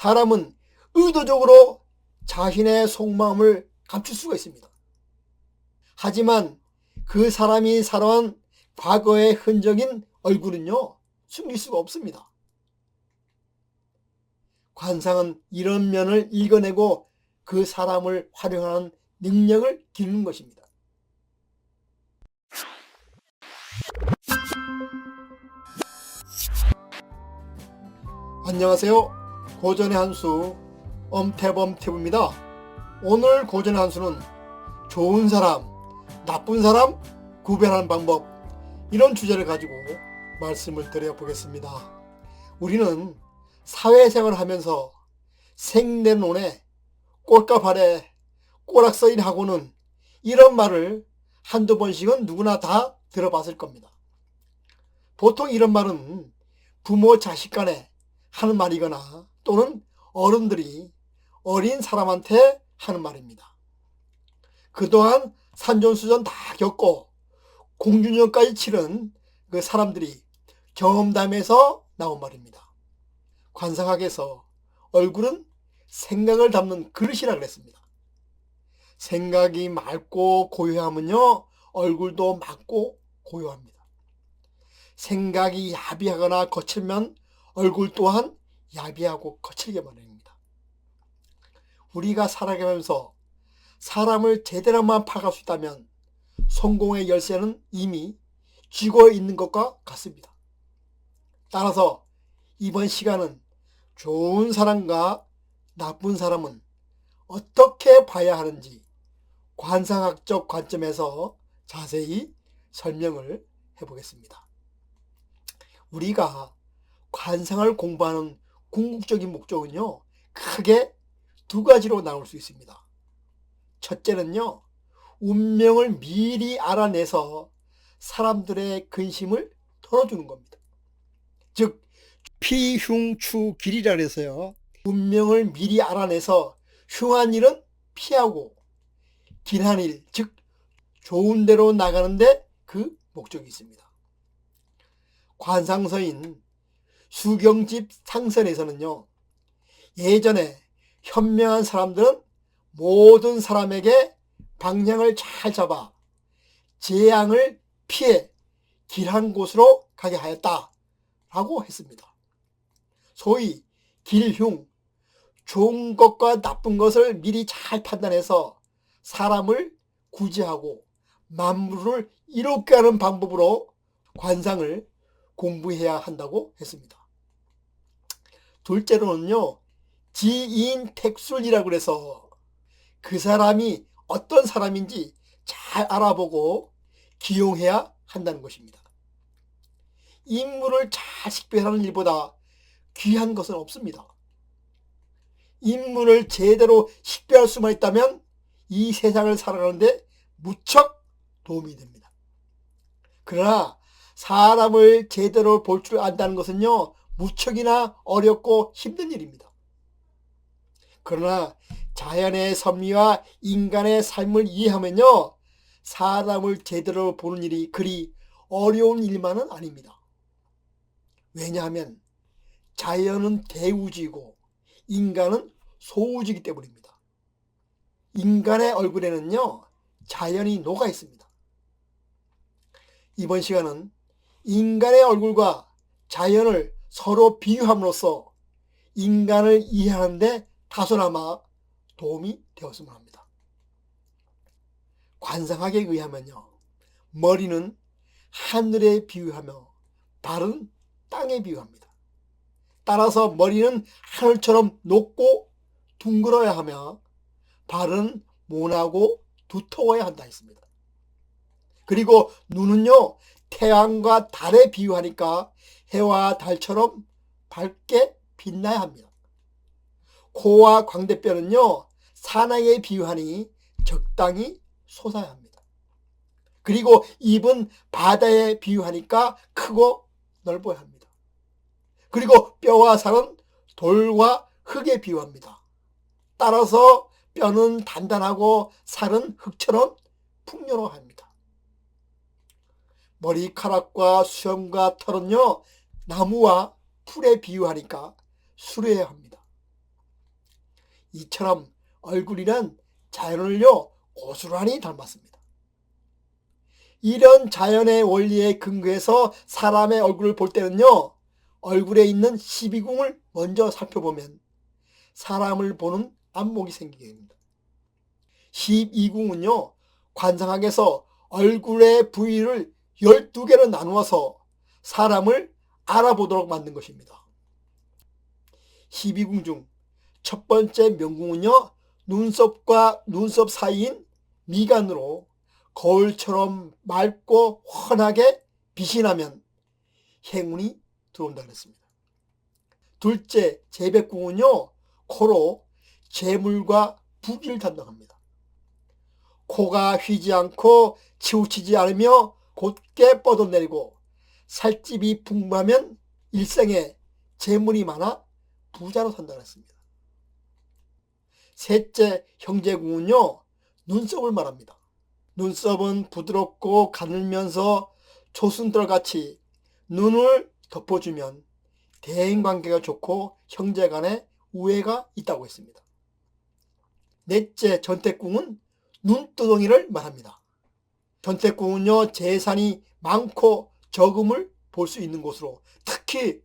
사람은 의도적으로 자신의 속마음을 감출 수가 있습니다. 하지만 그 사람이 살아온 과거의 흔적인 얼굴은요, 숨길 수가 없습니다. 관상은 이런 면을 읽어내고 그 사람을 활용하는 능력을 기르는 것입니다. 안녕하세요. 고전의 한수 엄태범태부입니다. 오늘 고전의 한수는 좋은 사람, 나쁜 사람 구별하는 방법, 이런 주제를 가지고 말씀을 드려보겠습니다. 우리는 사회생활을 하면서 생내논에 꼴값 아래 꼬락서인하고는 이런 말을 한두 번씩은 누구나 다 들어봤을 겁니다. 보통 이런 말은 부모 자식 간에 하는 말이거나 또는 어른들이 어린 사람한테 하는 말입니다. 그동안 산전수전 다 겪고 공중전까지 치른 그 사람들이 경험담에서 나온 말입니다. 관상학에서 얼굴은 생각을 담는 그릇이라 그랬습니다. 생각이 맑고 고요하면요, 얼굴도 맑고 고요합니다. 생각이 야비하거나 거칠면 얼굴 또한 야비하고 거칠게 마련입니다. 우리가 살아가면서 사람을 제대로만 파악할 수 있다면 성공의 열쇠는 이미 쥐고 있는 것과 같습니다. 따라서 이번 시간은 좋은 사람과 나쁜 사람은 어떻게 봐야 하는지 관상학적 관점에서 자세히 설명을 해보겠습니다. 우리가 관상을 공부하는 궁극적인 목적은요, 크게 두 가지로 나눌 수 있습니다. 첫째는요, 운명을 미리 알아내서 사람들의 근심을 털어주는 겁니다. 즉, 피흉추길이라 해서요, 운명을 미리 알아내서 흉한 일은 피하고 길한 일, 즉 좋은 데로 나가는데 그 목적이 있습니다. 관상서인 수경집 상선에서는요, 예전에 현명한 사람들은 모든 사람에게 방향을 잘 잡아 재앙을 피해 길한 곳으로 가게 하였다라고 했습니다. 소위 길흉, 좋은 것과 나쁜 것을 미리 잘 판단해서 사람을 구제하고 만물을 이롭게 하는 방법으로 관상을 공부해야 한다고 했습니다. 둘째로는요, 지인택술이라고 해서 그 사람이 어떤 사람인지 잘 알아보고 기용해야 한다는 것입니다. 인물을 잘 식별하는 일보다 귀한 것은 없습니다. 인물을 제대로 식별할 수만 있다면 이 세상을 살아가는데 무척 도움이 됩니다. 그러나 사람을 제대로 볼 줄 안다는 것은요, 무척이나 어렵고 힘든 일입니다. 그러나 자연의 섭리와 인간의 삶을 이해하면요, 사람을 제대로 보는 일이 그리 어려운 일만은 아닙니다. 왜냐하면 자연은 대우주이고 인간은 소우주이기 때문입니다. 인간의 얼굴에는요, 자연이 녹아 있습니다. 이번 시간은 인간의 얼굴과 자연을 서로 비유함으로써 인간을 이해하는 데 다소나마 도움이 되었으면 합니다. 관상학에 의하면요, 머리는 하늘에 비유하며 발은 땅에 비유합니다. 따라서 머리는 하늘처럼 높고 둥그러야 하며 발은 모나고 두터워야 한다 했습니다. 그리고 눈은요, 태양과 달에 비유하니까 해와 달처럼 밝게 빛나야 합니다. 코와 광대뼈는요, 사나이에 비유하니 적당히 솟아야 합니다. 그리고 입은 바다에 비유하니까 크고 넓어야 합니다. 그리고 뼈와 살은 돌과 흙에 비유합니다. 따라서 뼈는 단단하고 살은 흙처럼 풍요로워합니다. 머리카락과 수염과 털은요, 나무와 풀에 비유하니까 수려해야 합니다. 이처럼 얼굴이란 자연을요 고스란히 닮았습니다. 이런 자연의 원리에 근거해서 사람의 얼굴을 볼 때는요, 얼굴에 있는 12궁을 먼저 살펴보면 사람을 보는 안목이 생기게 됩니다. 12궁은요, 관상학에서 얼굴의 부위를 12개로 나누어서 사람을 알아보도록 만든 것입니다. 12궁 중 첫 번째 명궁은요, 눈썹과 눈썹 사이인 미간으로 거울처럼 맑고 환하게 빛이 나면 행운이 들어온다 그랬습니다. 둘째 재백궁은요, 코로 재물과 부귀를 담당합니다. 코가 휘지 않고 치우치지 않으며 곧게 뻗어내리고 살집이 풍부하면 일생에 재물이 많아 부자로 산다 그랬습니다. 셋째 형제궁은요, 눈썹을 말합니다. 눈썹은 부드럽고 가늘면서 초순돌같이 눈을 덮어주면 대인관계가 좋고 형제간에 우애가 있다고 했습니다. 넷째 전태궁은 눈두덩이를 말합니다. 전태궁은요, 재산이 많고 적음을 볼 수 있는 곳으로 특히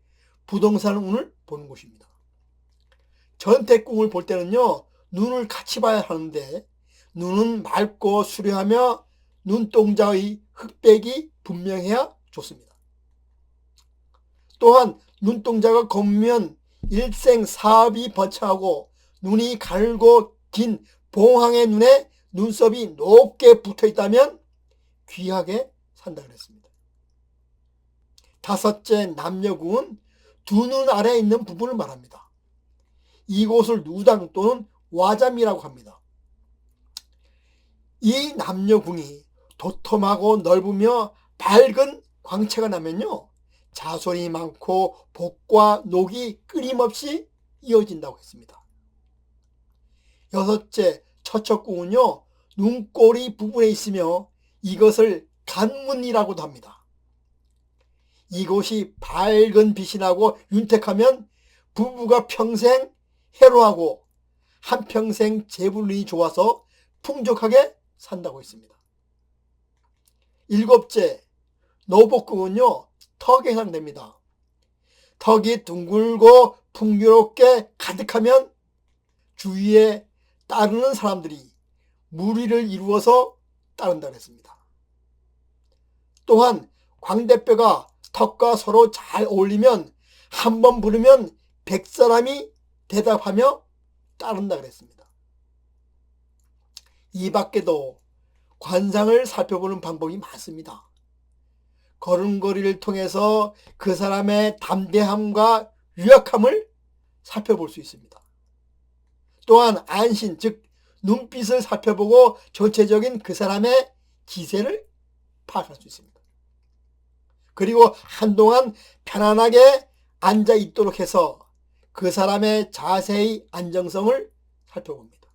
부동산 운을 보는 곳입니다. 전태궁을 볼 때는요, 눈을 같이 봐야 하는데 눈은 맑고 수려하며 눈동자의 흑백이 분명해야 좋습니다. 또한 눈동자가 검으면 일생 사업이 번창하고 눈이 가늘고 긴 봉황의 눈에 눈썹이 높게 붙어 있다면 귀하게 산다 그랬습니다. 다섯째 남녀궁은 두 눈 아래에 있는 부분을 말합니다. 이곳을 누당 또는 와잠이라고 합니다. 이 남녀궁이 도톰하고 넓으며 밝은 광채가 나면요, 자손이 많고 복과 녹이 끊임없이 이어진다고 했습니다. 여섯째 처척궁은요, 눈꼬리 부분에 있으며 이것을 간문이라고도 합니다. 이곳이 밝은 빛이 나고 윤택하면 부부가 평생 해로하고 한평생 재물운이 좋아서 풍족하게 산다고 했습니다. 일곱째 노복궁은요, 턱에 해당됩니다. 턱이 둥글고 풍요롭게 가득하면 주위에 따르는 사람들이 무리를 이루어서 따른다고 했습니다. 또한 광대뼈가 턱과 서로 잘 어울리면 한 번 부르면 100사람이 대답하며 따른다 그랬습니다. 이 밖에도 관상을 살펴보는 방법이 많습니다. 걸음걸이를 통해서 그 사람의 담대함과 유약함을 살펴볼 수 있습니다. 또한 안신, 즉 눈빛을 살펴보고 전체적인 그 사람의 기세를 파악할 수 있습니다. 그리고 한동안 편안하게 앉아 있도록 해서 그 사람의 자세의 안정성을 살펴봅니다.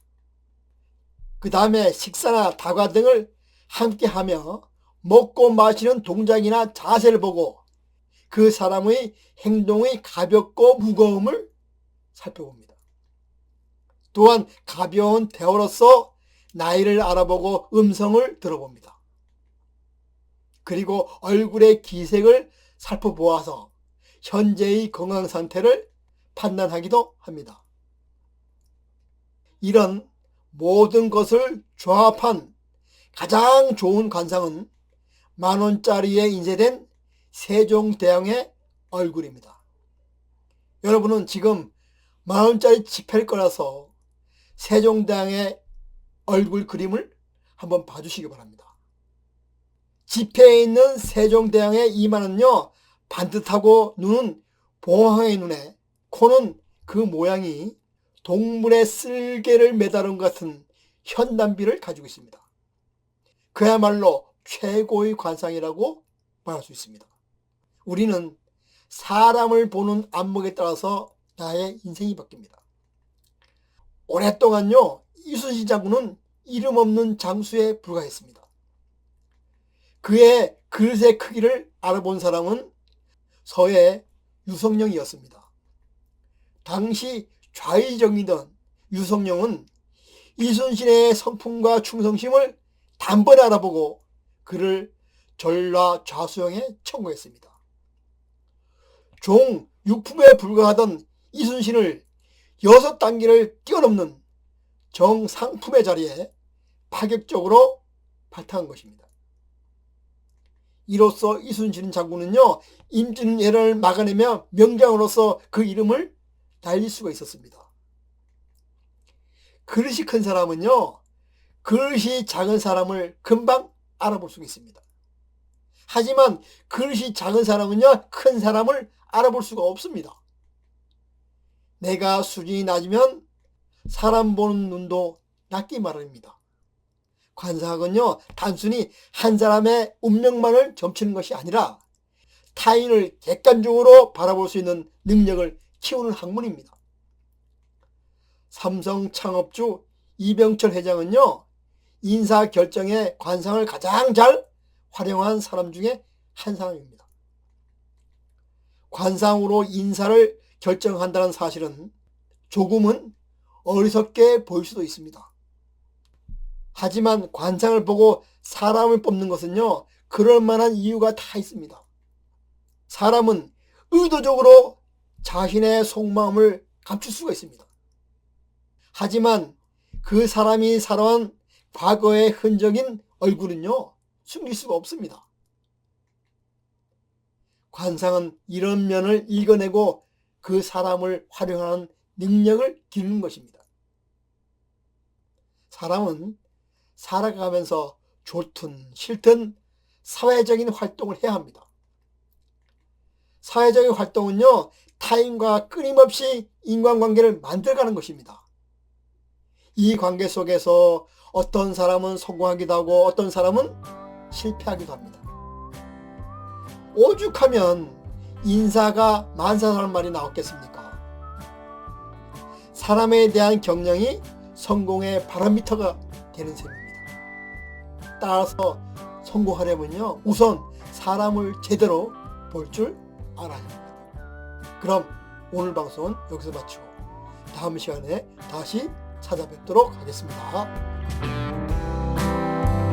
그 다음에 식사나 다과 등을 함께 하며 먹고 마시는 동작이나 자세를 보고 그 사람의 행동의 가볍고 무거움을 살펴봅니다. 또한 가벼운 대화로서 나이를 알아보고 음성을 들어봅니다. 그리고 얼굴의 기색을 살펴보아서 현재의 건강 상태를 판단하기도 합니다. 이런 모든 것을 조합한 가장 좋은 관상은 10,000원짜리에 인쇄된 세종대왕의 얼굴입니다. 여러분은 지금 10,000원짜리 지폐일 거라서 세종대왕의 얼굴 그림을 한번 봐주시기 바랍니다. 지폐에 있는 세종대왕의 이마는요, 반듯하고 눈은 봉황의 눈에, 코는 그 모양이 동물의 쓸개를 매다른 것 같은 현단비를 가지고 있습니다. 그야말로 최고의 관상이라고 말할 수 있습니다. 우리는 사람을 보는 안목에 따라서 나의 인생이 바뀝니다. 오랫동안요, 이순신 장군은 이름 없는 장수에 불과했습니다. 그의 그릇의 크기를 알아본 사람은 서해 유성룡이었습니다. 당시 좌의정이던 유성룡은 이순신의 성품과 충성심을 단번에 알아보고 그를 전라좌수형에 청구했습니다. 종 6품에 불과하던 이순신을 6단계를 뛰어넘는 정상품의 자리에 파격적으로 발탁한 것입니다. 이로써 이순신 장군은요, 임진왜란을 막아내며 명장으로서 그 이름을 날릴 수가 있었습니다. 그릇이 큰 사람은요, 그릇이 작은 사람을 금방 알아볼 수가 있습니다. 하지만 그릇이 작은 사람은요, 큰 사람을 알아볼 수가 없습니다. 내가 수준이 낮으면 사람 보는 눈도 낮기 마련입니다. 관상학은요, 단순히 한 사람의 운명만을 점치는 것이 아니라 타인을 객관적으로 바라볼 수 있는 능력을 키우는 학문입니다. 삼성 창업주 이병철 회장은요, 인사 결정에 관상을 가장 잘 활용한 사람 중에 한 사람입니다. 관상으로 인사를 결정한다는 사실은 조금은 어리석게 보일 수도 있습니다. 하지만 관상을 보고 사람을 뽑는 것은요, 그럴 만한 이유가 다 있습니다. 사람은 의도적으로 자신의 속마음을 감출 수가 있습니다. 하지만 그 사람이 살아온 과거의 흔적인 얼굴은요, 숨길 수가 없습니다. 관상은 이런 면을 읽어내고 그 사람을 활용하는 능력을 기르는 것입니다. 사람은 살아가면서 좋든 싫든 사회적인 활동을 해야 합니다. 사회적인 활동은요, 타인과 끊임없이 인간관계를 만들어가는 것입니다. 이 관계 속에서 어떤 사람은 성공하기도 하고 어떤 사람은 실패하기도 합니다. 오죽하면 인사가 만사라는 말이 나왔겠습니까? 사람에 대한 경영이 성공의 바로미터가 되는 셈입니다. 따라서 성공하려면요, 우선 사람을 제대로 볼 줄 알아야 합니다. 그럼 오늘 방송은 여기서 마치고 다음 시간에 다시 찾아뵙도록 하겠습니다.